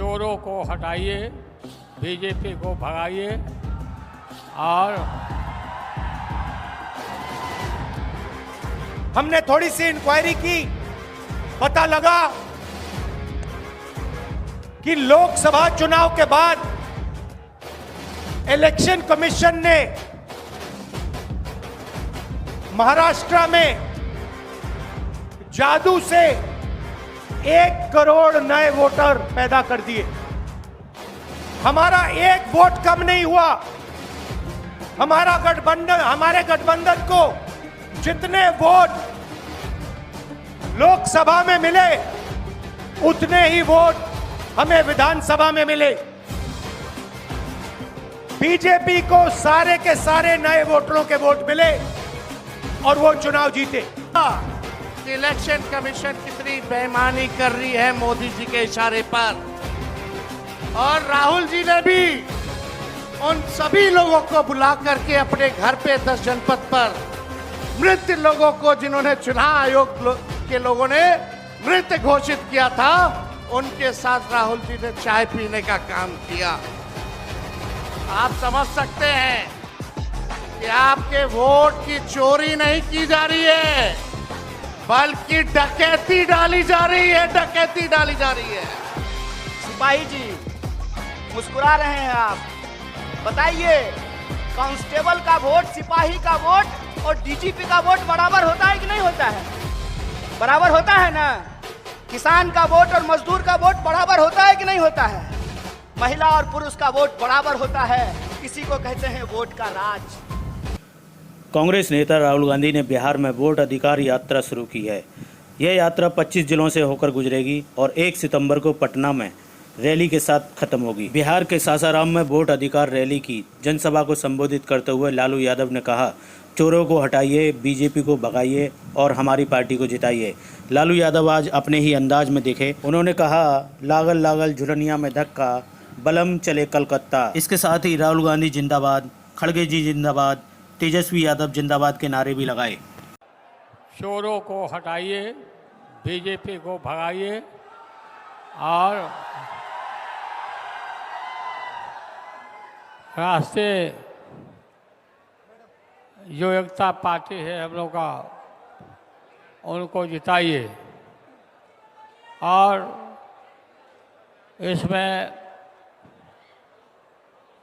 चोरों को हटाइए, बीजेपी को भगाइए और हमने थोड़ी सी इंक्वायरी की, पता लगा कि लोकसभा चुनाव के बाद इलेक्शन कमीशन ने महाराष्ट्र में जादू से 1 करोड़ नए वोटर पैदा कर दिए। हमारा एक वोट कम नहीं हुआ। हमारे गठबंधन को जितने वोट लोकसभा में मिले उतने ही वोट हमें विधानसभा में मिले। बीजेपी को सारे के सारे नए वोटरों के वोट मिले और वो चुनाव जीते। इलेक्शन कमीशन कितनी बेईमानी कर रही है मोदी जी के इशारे पर, और राहुल जी ने भी उन सभी लोगों को बुला करके अपने घर पे 10 जनपद पर मृत लोगों को, जिन्होंने चुनाव आयोग के लोगों ने मृत घोषित किया था, उनके साथ राहुल जी ने चाय पीने का काम किया। आप समझ सकते हैं कि आपके वोट की चोरी नहीं की जा रही है, बल्कि डकैती डाली जा रही है, डकैती डाली जा रही है। सिपाही जी मुस्कुरा रहे हैं आप, बताइए कांस्टेबल का वोट, सिपाही का वोट और डीजीपी का वोट बराबर होता है कि नहीं होता है? बराबर होता है ना? किसान का वोट और मजदूर का वोट बराबर होता है कि नहीं होता है? महिला और पुरुष का वोट बराबर होता है। इसी को कहते हैं वोट का राज। कांग्रेस नेता राहुल गांधी ने बिहार में वोट अधिकार यात्रा शुरू की है। यह यात्रा 25 जिलों से होकर गुजरेगी और 1 सितंबर को पटना में रैली के साथ खत्म होगी। बिहार के सासाराम में वोट अधिकार रैली की जनसभा को संबोधित करते हुए लालू यादव ने कहा, चोरों को हटाइए, बीजेपी को भगाइए और हमारी पार्टी को जिताइए। लालू यादव आज अपने ही अंदाज में दिखे। उन्होंने कहा, लागल लागल झुलनिया में धक्का, बलम चले कलकत्ता। इसके साथ ही राहुल गांधी जिंदाबाद, खड़गे जी जिंदाबाद, तेजस्वी यादव जिंदाबाद के नारे भी लगाए। चोरों को हटाइए, बीजेपी को भगाइए और राष्ट्रीय जो एकता पार्टी है हम लोग का, उनको जिताइए। और इसमें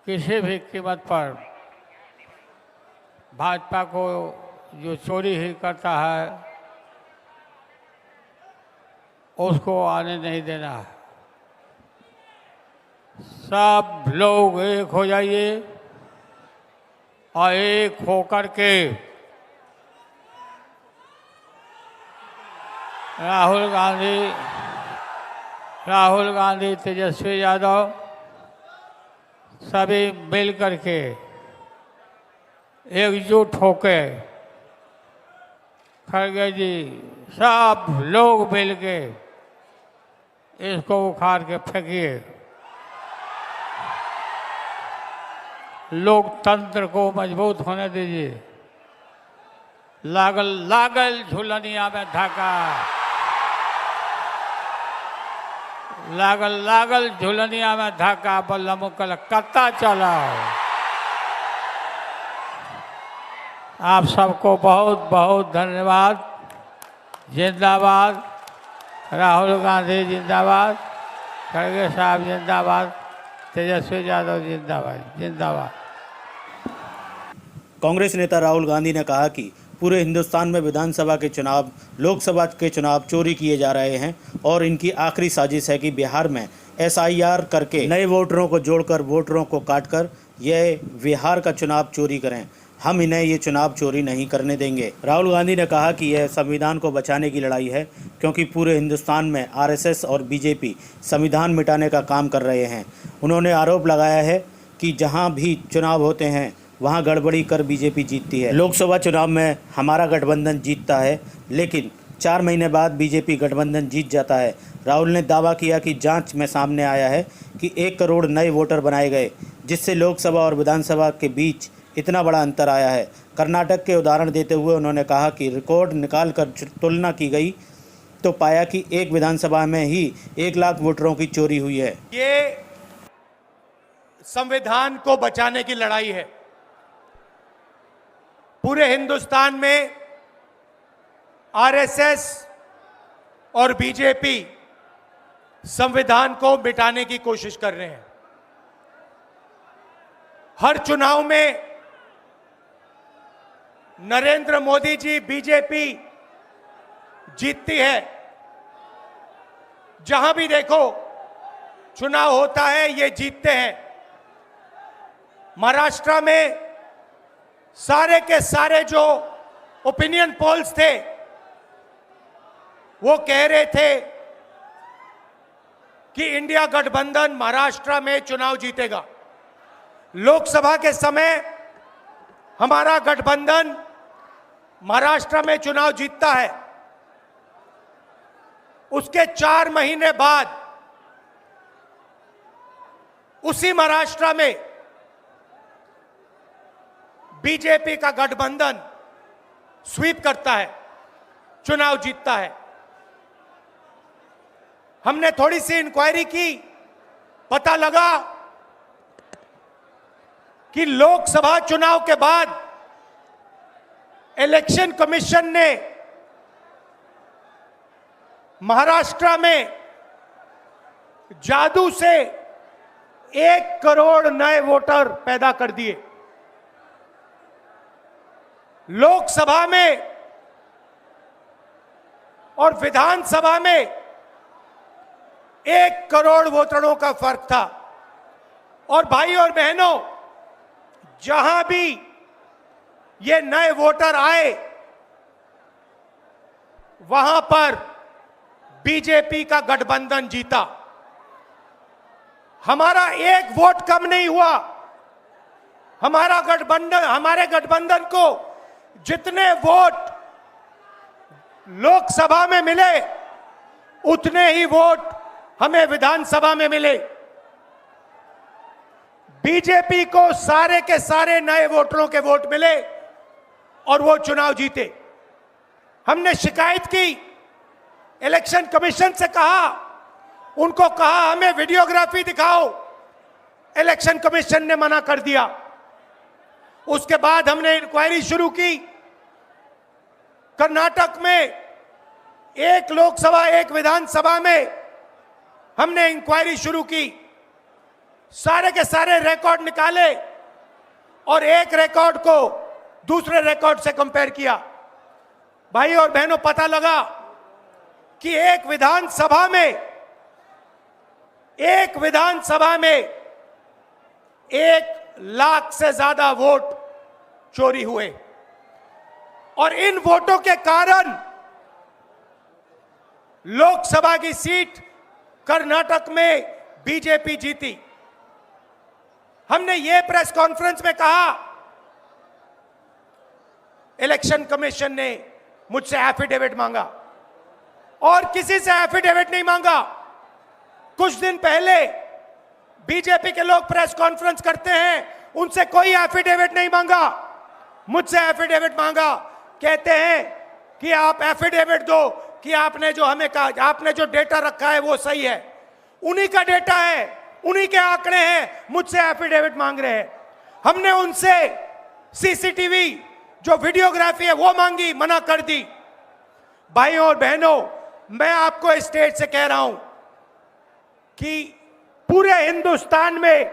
किसी भी कीमत पर भाजपा को जो चोरी ही करता है उसको आने नहीं देना है। सब लोग एक हो जाइए और एक होकर के राहुल गांधी, तेजस्वी यादव सभी मिल करके एकजुट होके, खड़गे जी, सब लोग मिल के इसको उखाड़ के फेंकिए। लोकतंत्र को मजबूत होने दीजिए। लागल लागल झुलनिया में धक्का, लागल लागल झुलनिया में धक्का, बल्लम कलकत्ता चलाओ। आप सबको बहुत बहुत धन्यवाद। जिंदाबाद राहुल गांधी, जिंदाबाद खड़गे साहब, जिंदाबाद तेजस्वी यादव, जिंदाबाद जिंदाबाद। कांग्रेस नेता राहुल गांधी ने कहा कि पूरे हिंदुस्तान में विधानसभा के चुनाव, लोकसभा के चुनाव चोरी किए जा रहे हैं और इनकी आखिरी साजिश है कि बिहार में SIR करके नए वोटरों को जोड़कर, वोटरों को काटकर यह बिहार का चुनाव चोरी करें। हम इन्हें ये चुनाव चोरी नहीं करने देंगे। राहुल गांधी ने कहा कि यह संविधान को बचाने की लड़ाई है, क्योंकि पूरे हिंदुस्तान में RSS और बीजेपी संविधान मिटाने का काम कर रहे हैं। उन्होंने आरोप लगाया है कि जहां भी चुनाव होते हैं वहां गड़बड़ी कर बीजेपी जीतती है। लोकसभा चुनाव में हमारा गठबंधन जीतता है, लेकिन 4 महीने बाद बीजेपी गठबंधन जीत जाता है। राहुल ने दावा किया कि जांच में सामने आया है कि 1 करोड़ नए वोटर बनाए गए, जिससे लोकसभा और विधानसभा के बीच इतना बड़ा अंतर आया है। कर्नाटक के उदाहरण देते हुए उन्होंने कहा कि रिकॉर्ड निकाल कर तुलना की गई तो पाया कि एक विधानसभा में ही 1 लाख वोटरों की चोरी हुई है। ये संविधान को बचाने की लड़ाई है। पूरे हिंदुस्तान में आरएसएस और बीजेपी संविधान को मिटाने की कोशिश कर रहे हैं। हर चुनाव में नरेंद्र मोदी जी बीजेपी जीतती है। जहां भी देखो चुनाव होता है ये जीतते हैं। महाराष्ट्र में सारे के सारे जो ओपिनियन पोल्स थे वो कह रहे थे कि इंडिया गठबंधन महाराष्ट्र में चुनाव जीतेगा। लोकसभा के समय हमारा गठबंधन महाराष्ट्र में चुनाव जीतता है। उसके 4 महीने बाद उसी महाराष्ट्र में बीजेपी का गठबंधन स्वीप करता है, चुनाव जीतता है। हमने थोड़ी सी इंक्वायरी की, पता लगा कि लोकसभा चुनाव के बाद इलेक्शन कमीशन ने महाराष्ट्र में जादू से 1 करोड़ नए वोटर पैदा कर दिए। लोकसभा में और विधानसभा में 1 करोड़ वोटरों का फर्क था। और भाई और बहनों, जहां भी ये नए वोटर आए वहां पर बीजेपी का गठबंधन जीता। हमारा 1 वोट कम नहीं हुआ। हमारे गठबंधन को जितने वोट लोकसभा में मिले उतने ही वोट हमें विधानसभा में मिले। बीजेपी को सारे के सारे नए वोटरों के वोट मिले और वो चुनाव जीते। हमने शिकायत की, इलेक्शन कमीशन से कहा, उनको कहा हमें वीडियोग्राफी दिखाओ। इलेक्शन कमीशन ने मना कर दिया। उसके बाद हमने इंक्वायरी शुरू की। कर्नाटक में 1 लोकसभा 1 विधानसभा में हमने इंक्वायरी शुरू की। सारे के सारे रिकॉर्ड निकाले और एक रिकॉर्ड को दूसरे रिकॉर्ड से कंपेयर किया। भाई और बहनों, पता लगा कि एक विधानसभा में 1 लाख से ज्यादा वोट चोरी हुए। और इन वोटों के कारण लोकसभा की सीट कर्नाटक में बीजेपी जीती। हमने ये प्रेस कॉन्फ्रेंस में कहा, इलेक्शन कमीशन ने मुझसे एफिडेविट मांगा और किसी से एफिडेविट नहीं मांगा। कुछ दिन पहले बीजेपी के लोग प्रेस कॉन्फ्रेंस करते हैं, उनसे कोई एफिडेविट नहीं मांगा, मुझसे एफिडेविट मांगा। कहते हैं कि आप एफिडेविट दो कि आपने जो हमें कहा, आपने जो डेटा रखा है वो सही है। उन्हीं का डेटा है, उन्हीं के आंकड़े हैं, मुझसे एफिडेविट मांग रहे हैं। हमने उनसे सीसीटीवी जो वीडियोग्राफी है वो मांगी, मना कर दी। भाइयों और बहनों, मैं आपको इस स्टेज से कह रहा हूं कि पूरे हिंदुस्तान में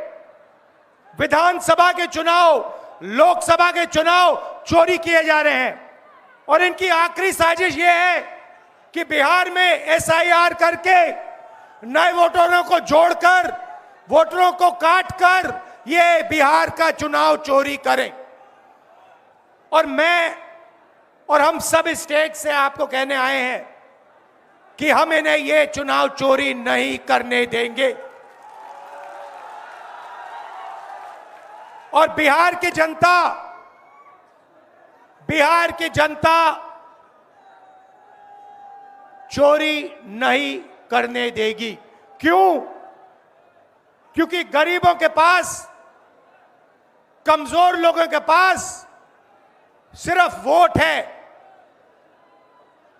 विधानसभा के चुनाव, लोकसभा के चुनाव चोरी किए जा रहे हैं। और इनकी आखिरी साजिश यह है कि बिहार में एसआईआर करके नए वोटरों को जोड़कर, वोटरों को काटकर ये बिहार का चुनाव चोरी करें। और मैं और हम सब स्टेट से आपको कहने आए हैं कि हम इन्हें ये चुनाव चोरी नहीं करने देंगे। और बिहार की जनता चोरी नहीं करने देगी। क्यों? क्योंकि गरीबों के पास, कमजोर लोगों के पास सिर्फ वोट है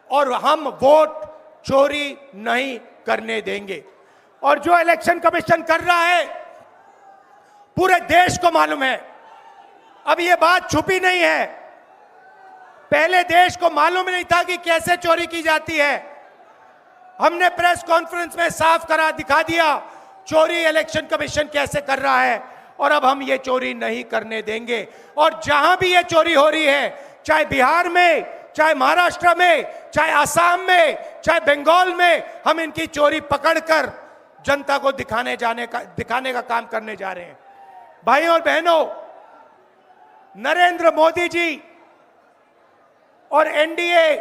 और हम वोट चोरी नहीं करने देंगे। और जो इलेक्शन कमीशन कर रहा है पूरे देश को मालूम है। अब ये बात छुपी नहीं है, पहले देश को मालूम नहीं था कि कैसे चोरी की जाती है। हमने प्रेस कॉन्फ्रेंस में साफ करा दिखा दिया चोरी इलेक्शन कमीशन कैसे कर रहा है, और अब हम ये चोरी नहीं करने देंगे। और जहां भी ये चोरी हो रही है, चाहे बिहार में, चाहे महाराष्ट्र में, चाहे आसाम में, चाहे बंगाल में, हम इनकी चोरी पकड़कर जनता को दिखाने का काम करने जा रहे हैं। भाइयों और बहनों, नरेंद्र मोदी जी और एनडीए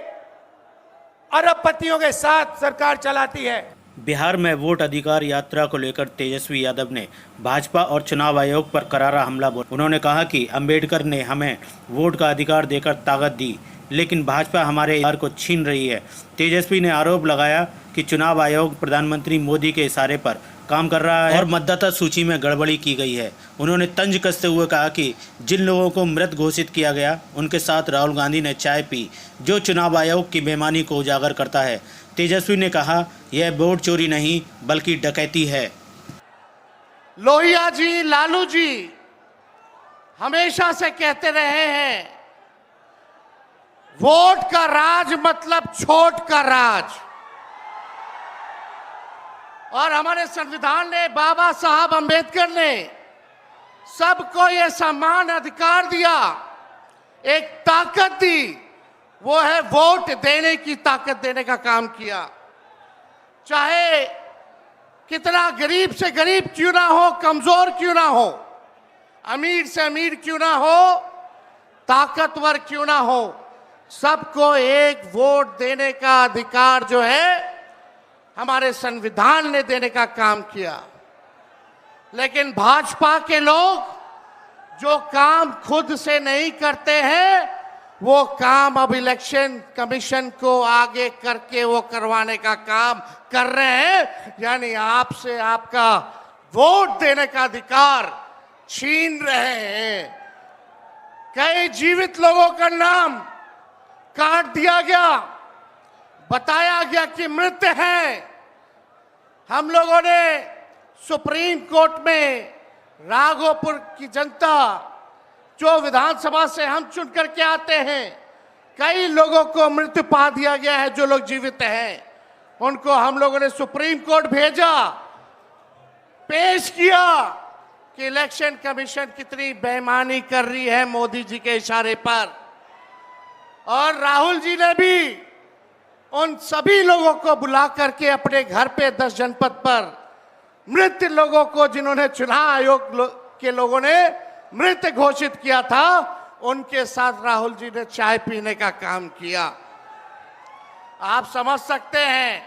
अरबपतियों के साथ सरकार चलाती है। बिहार में वोट अधिकार यात्रा को लेकर तेजस्वी यादव ने भाजपा और चुनाव आयोग पर करारा हमला बोला। उन्होंने कहा कि अंबेडकर ने हमें वोट का अधिकार देकर ताकत दी, लेकिन भाजपा हमारे अधिकार को छीन रही है। तेजस्वी ने आरोप लगाया कि चुनाव आयोग प्रधानमंत्री मोदी के इशारे पर काम कर रहा है और मतदाता सूची में गड़बड़ी की गई है। उन्होंने तंज कसते हुए कहा कि जिन लोगों को मृत घोषित किया गया उनके साथ राहुल गांधी ने चाय पी, जो चुनाव आयोग की बेईमानी को उजागर करता है। तेजस्वी ने कहा, यह वोट चोरी नहीं बल्कि डकैती है। लोहिया जी, लालू जी हमेशा से कहते रहे हैं, वोट का राज मतलब छोट का राज। और हमारे संविधान ने, बाबा साहब अंबेडकर ने सबको यह समान अधिकार दिया, एक ताकत दी, वो है वोट देने की ताकत देने का काम किया। चाहे कितना गरीब से गरीब क्यों ना हो, कमजोर क्यों ना हो, अमीर से अमीर क्यों ना हो, ताकतवर क्यों ना हो, सबको एक वोट देने का अधिकार जो है हमारे संविधान ने देने का काम किया। लेकिन भाजपा के लोग जो काम खुद से नहीं करते हैं, वो काम अब इलेक्शन कमीशन को आगे करके वो करवाने का काम कर रहे हैं। यानी आपसे आपका वोट देने का अधिकार छीन रहे हैं। कई जीवित लोगों का नाम काट दिया गया, बताया गया कि मृत हैं। हम लोगों ने सुप्रीम कोर्ट में राघोपुर की जनता, जो विधानसभा से हम चुन करके आते हैं, कई लोगों को मृत्यु पा दिया गया है। जो लोग जीवित हैं उनको हम लोगों ने सुप्रीम कोर्ट भेजा, पेश किया कि इलेक्शन कमीशन कितनी बेईमानी कर रही है मोदी जी के इशारे पर। और राहुल जी ने भी उन सभी लोगों को बुला करके अपने घर पे 10 जनपद पर मृत लोगों को, जिन्होंने चुनाव आयोग के लोगों ने मृत घोषित किया था, उनके साथ राहुल जी ने चाय पीने का काम किया। आप समझ सकते हैं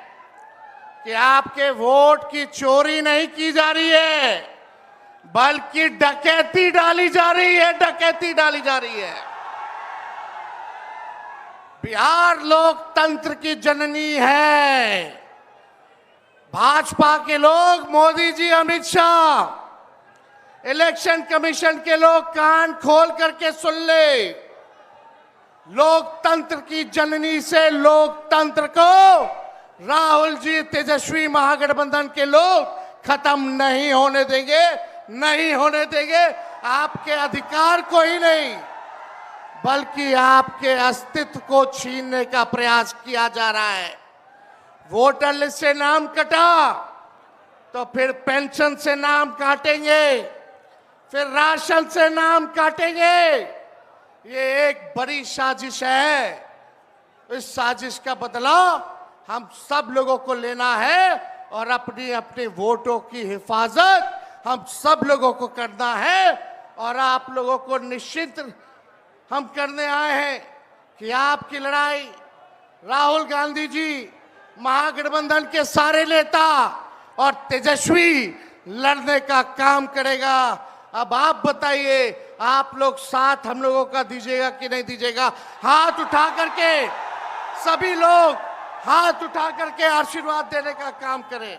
कि आपके वोट की चोरी नहीं की जा रही है, बल्कि डकैती डाली जा रही है, डकैती डाली जा रही है। बिहार लोकतंत्र की जननी है। भाजपा के लोग, मोदी जी, अमित शाह, इलेक्शन कमीशन के लोग कान खोल करके सुन ले। लोकतंत्र की जननी से लोकतंत्र को राहुल जी, तेजस्वी महागठबंधन के लोग खत्म नहीं होने देंगे, नहीं होने देंगे। आपके अधिकार को ही नहीं बल्कि आपके अस्तित्व को छीनने का प्रयास किया जा रहा है। वोटर लिस्ट से नाम कटा तो फिर पेंशन से नाम काटेंगे, फिर राशन से नाम काटेंगे। ये एक बड़ी साजिश है। इस साजिश का बदला हम सब लोगों को लेना है और अपनी अपने वोटों की हिफाजत हम सब लोगों को करना है। और आप लोगों को निश्चित हम करने आए हैं कि आपकी लड़ाई राहुल गांधी जी, महागठबंधन के सारे नेता और तेजस्वी लड़ने का काम करेगा। अब आप बताइए, आप लोग साथ हम लोगों का दीजिएगा कि नहीं दीजिएगा? हाथ उठा करके सभी लोग हाथ उठा करके आशीर्वाद देने का काम करें।